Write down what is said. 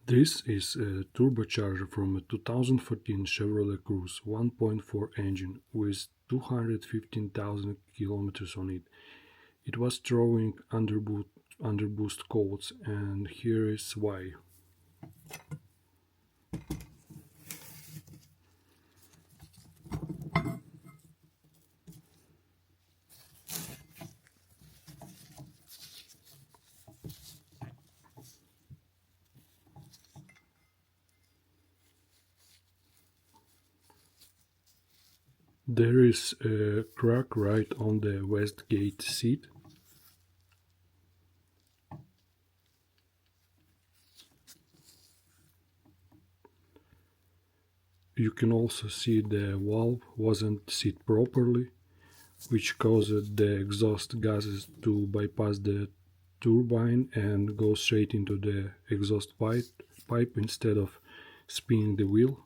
This is a turbocharger from a 2014 Chevrolet Cruze 1.4 engine with 215,000 kilometers on it. It was throwing underboost codes, and here is why. There is a crack right on the Wastegate seat. You can also see the valve wasn't set properly, which caused the exhaust gases to bypass the turbine and go straight into the exhaust pipe instead of spinning the wheel.